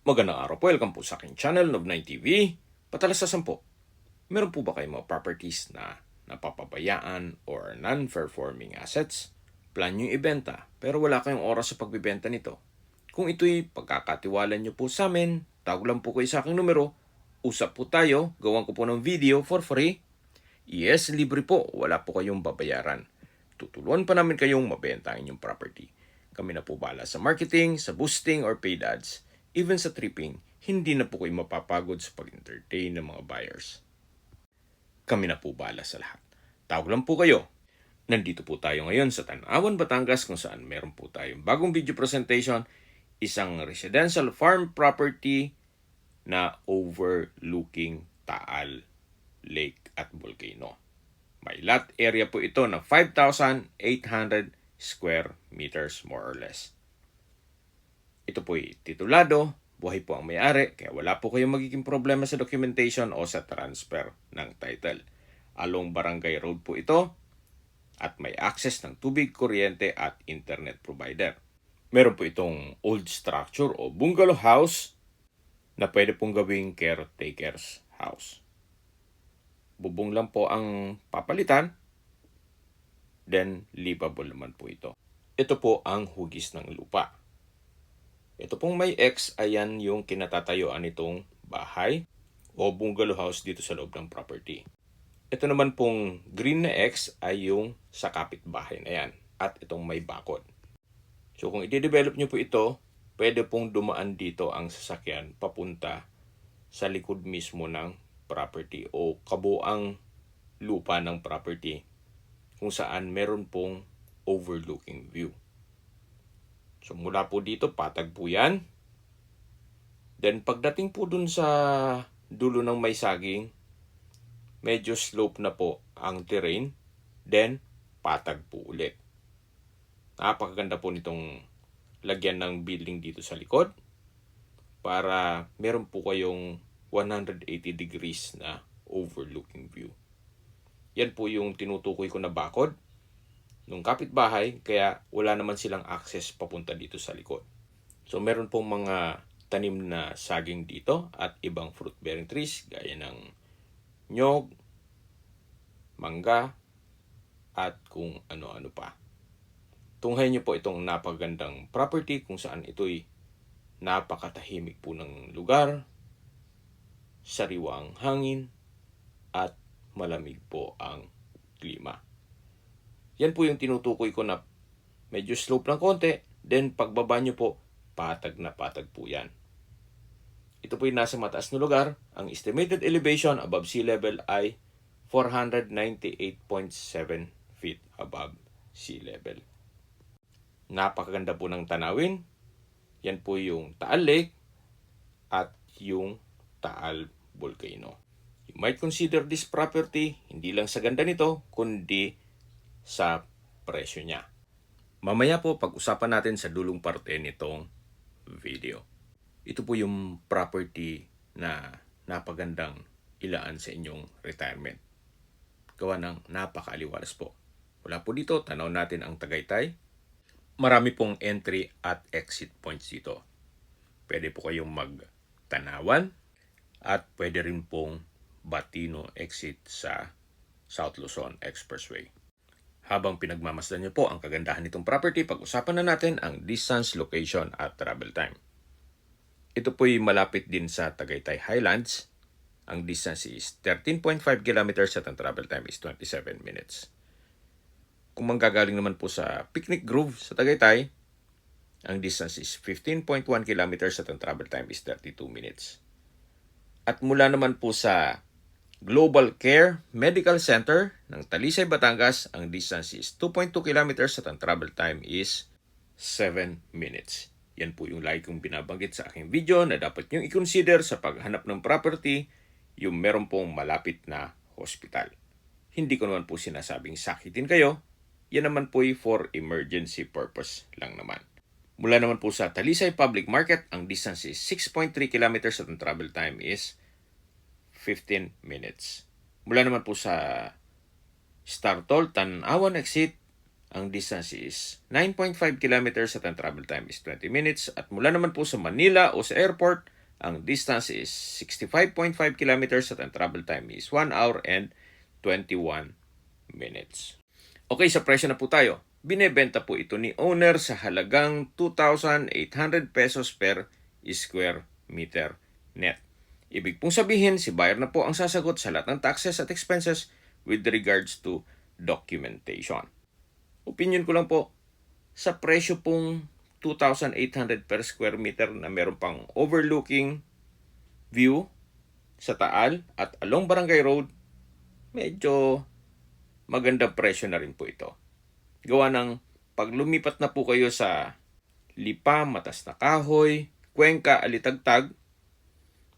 Magandang araw po, welcome po sa aking channel, Nob9 TV. Patalasasan po, meron po ba kayong mga properties na napapabayaan or non-performing assets? Plan nyo ibenta pero wala kayong oras sa pagbibenta nito. Kung ito'y pagkakatiwalan nyo po sa amin, tawag lang po kayo sa aking numero, usap po tayo, gawan ko po ng video for free. Yes, libre po, wala po kayong babayaran. Tutulungan pa namin kayong mabenta ang inyong property. Kami na po bahala sa marketing, sa boosting or paid ads. Even sa tripping, hindi na po kayo mapapagod sa pag-entertain ng mga buyers. Kami na po bahala sa lahat. Tawag lang po kayo. Nandito po tayo ngayon sa Tanawan, Batangas kung saan meron po tayong bagong video presentation, isang residential farm property na overlooking Taal Lake at Volcano. May lot area po ito na 5,800 square meters more or less. Ito po'y titulado, buhay po ang may-ari, kaya wala po kayong magiging problema sa documentation o sa transfer ng title. Along Barangay Road po ito at may access ng tubig, kuryente at internet provider. Meron po itong old structure o bungalow house na pwede pong gawing caretaker's house. Bubong lang po ang papalitan, then livable naman po ito. Ito po ang hugis ng lupa. Ito pong may X, ayan yung kinatatayuan nitong bahay o bungalow house dito sa loob ng property. Ito naman pong green na X ay yung sa kapitbahay na yan at itong may bakod. So kung i-develop nyo po ito, pwede pong dumaan dito ang sasakyan papunta sa likod mismo ng property o kabuang lupa ng property kung saan meron pong overlooking view. So mula po dito, patag po yan. Then pagdating po dun sa dulo ng may saging, medyo slope na po ang terrain. Then patag po ulit. Napakaganda po nitong lagyan ng building dito sa likod para meron po kayong 180 degrees na overlooking view. Yan po yung tinutukoy ko na bakod nung kapitbahay, kaya wala naman silang access papunta dito sa likod. So meron pong mga tanim na saging dito at ibang fruit-bearing trees gaya ng nyog, mangga, at kung ano-ano pa. Tunghayan niyo po itong napagandang property kung saan ito'y napakatahimik po ng lugar, sariwang hangin, at malamig po ang klima. Yan po yung tinutukoy ko na medyo slope ng konti, then pagbaba nyo po, patag na patag po yan. Ito po yung nasa mataas na lugar. Ang estimated elevation above sea level ay 498.7 feet above sea level. Napakaganda po ng tanawin. Yan po yung Taal Lake at yung Taal Volcano. You might consider this property hindi lang sa ganda nito, kundi sa presyo niya. Mamaya po pag-usapan natin sa dulong parte nitong video. Ito po yung property na napagandang ilaan sa inyong retirement. Gawa ng napakaaliwalas po. Wala po dito, tanaw natin ang Tagaytay. Marami pong entry at exit points dito. Pwede po kayong magtanawan at pwede rin pong Batino exit sa South Luzon Expressway. Habang pinagmamasdan niyo po ang kagandahan nitong property, pag-usapan na natin ang distance, location at travel time. Ito po'y malapit din sa Tagaytay Highlands. Ang distance is 13.5 kilometers at ang travel time is 27 minutes. Kung manggagaling naman po sa Picnic Grove sa Tagaytay, ang distance is 15.1 kilometers at ang travel time is 32 minutes. At mula naman po sa Global Care Medical Center ng Talisay, Batangas, ang distance is 2.2 kilometers at ang travel time is 7 minutes. Yan po yung lagi kong binabanggit sa aking video na dapat nyo i-consider sa paghanap ng property, yung meron pong malapit na hospital. Hindi ko naman po sinasabing sakitin kayo, yan naman po for emergency purpose lang naman. Mula naman po sa Talisay Public Market, ang distance is 6.3 kilometers at ang travel time is 15 minutes. Mula naman po sa Startol, Tanawan Exit, ang distance is 9.5 kilometers at ang travel time is 20 minutes. At mula naman po sa Manila o sa airport, Ang distance is 65.5 kilometers at ang travel time is 1 hour and 21 minutes. Okay, sa presyo na po tayo. Binebenta po ito ni owner sa halagang 2,800 pesos per square meter net. Ibig pong sabihin, si buyer na po ang sasagot sa lahat ng taxes at expenses with regards to documentation. Opinion ko lang po, sa presyo pong 2,800 per square meter na meron pang overlooking view sa Taal at along Barangay Road, medyo magandang presyo na rin po ito. Gawa ng pag lumipat na po kayo sa Lipa, Matas na Kahoy, Cuenca, Alitagtag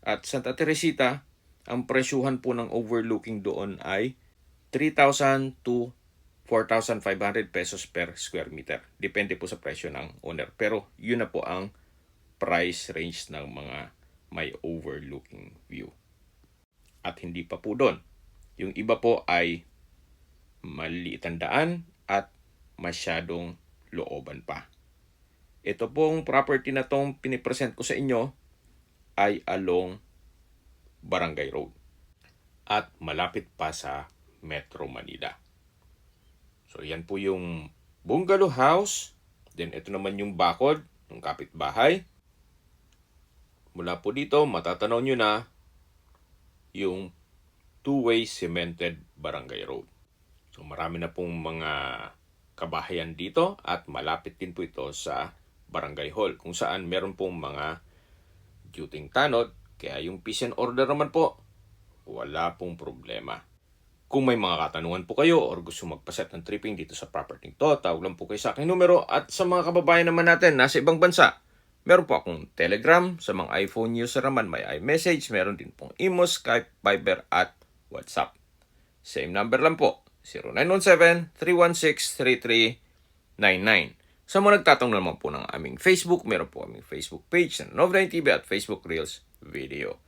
at Santa Teresita, ang presyuhan po ng overlooking doon ay 3,000 to 4,500 pesos per square meter. Depende po sa presyo ng owner. Pero yun na po ang price range ng mga may overlooking view. At hindi pa po doon. Yung iba po ay maliit ang daan at masyadong looban pa. Ito pong property na tong pinipresent ko sa inyo ay along Barangay Road at malapit pa sa Metro Manila. So, yan po yung bungalow house. Then, ito naman yung bakod ng kapitbahay. Mula po dito, matatanaw nyo na yung two-way cemented Barangay Road. So, marami na pong mga kabahayan dito at malapit din po ito sa Barangay Hall kung saan meron pong mga duting tanod. Kaya yung peace and order naman po, wala pong problema. Kung may mga katanungan po kayo or gusto magpaset ng tripping dito sa property to, tawag lang po kayo sa aking numero. At sa mga kababayan naman natin nasa ibang bansa, meron po akong Telegram. Sa mga iPhone user naman may iMessage. Meron din pong Imo, Skype, Viber at WhatsApp. Same number lang po, 0917-316-3399. Sa mga nagtatanong naman po ng aming Facebook, meron po aming Facebook page na Nov9TV at Facebook Reels Video.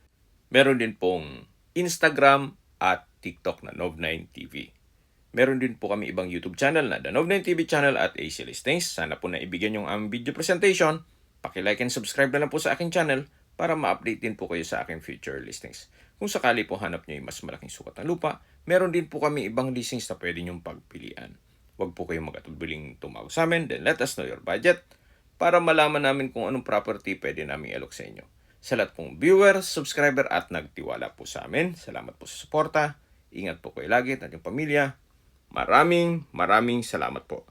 Meron din pong Instagram at TikTok na Nov9TV. Meron din po kami ibang YouTube channel na The Nov9TV channel at AC Listings. Sana po na ibigyan yung aming video presentation. Paki-like and subscribe na lang po sa aking channel para ma-update din po kayo sa aking future listings. Kung sakali po hanap nyo yung mas malaking sukat ng lupa, meron din po kami ibang listings na pwede nyong pagpilian. Huwag po kayong mag-atubiling tumawag sa amin, then let us know your budget para malaman namin kung anong property pwede namin i-alok sa inyo. Sa lahat pong viewer, subscriber at nagtiwala po sa amin, salamat po sa suporta. Ingat po kayo lagi at inyong pamilya. Maraming salamat po.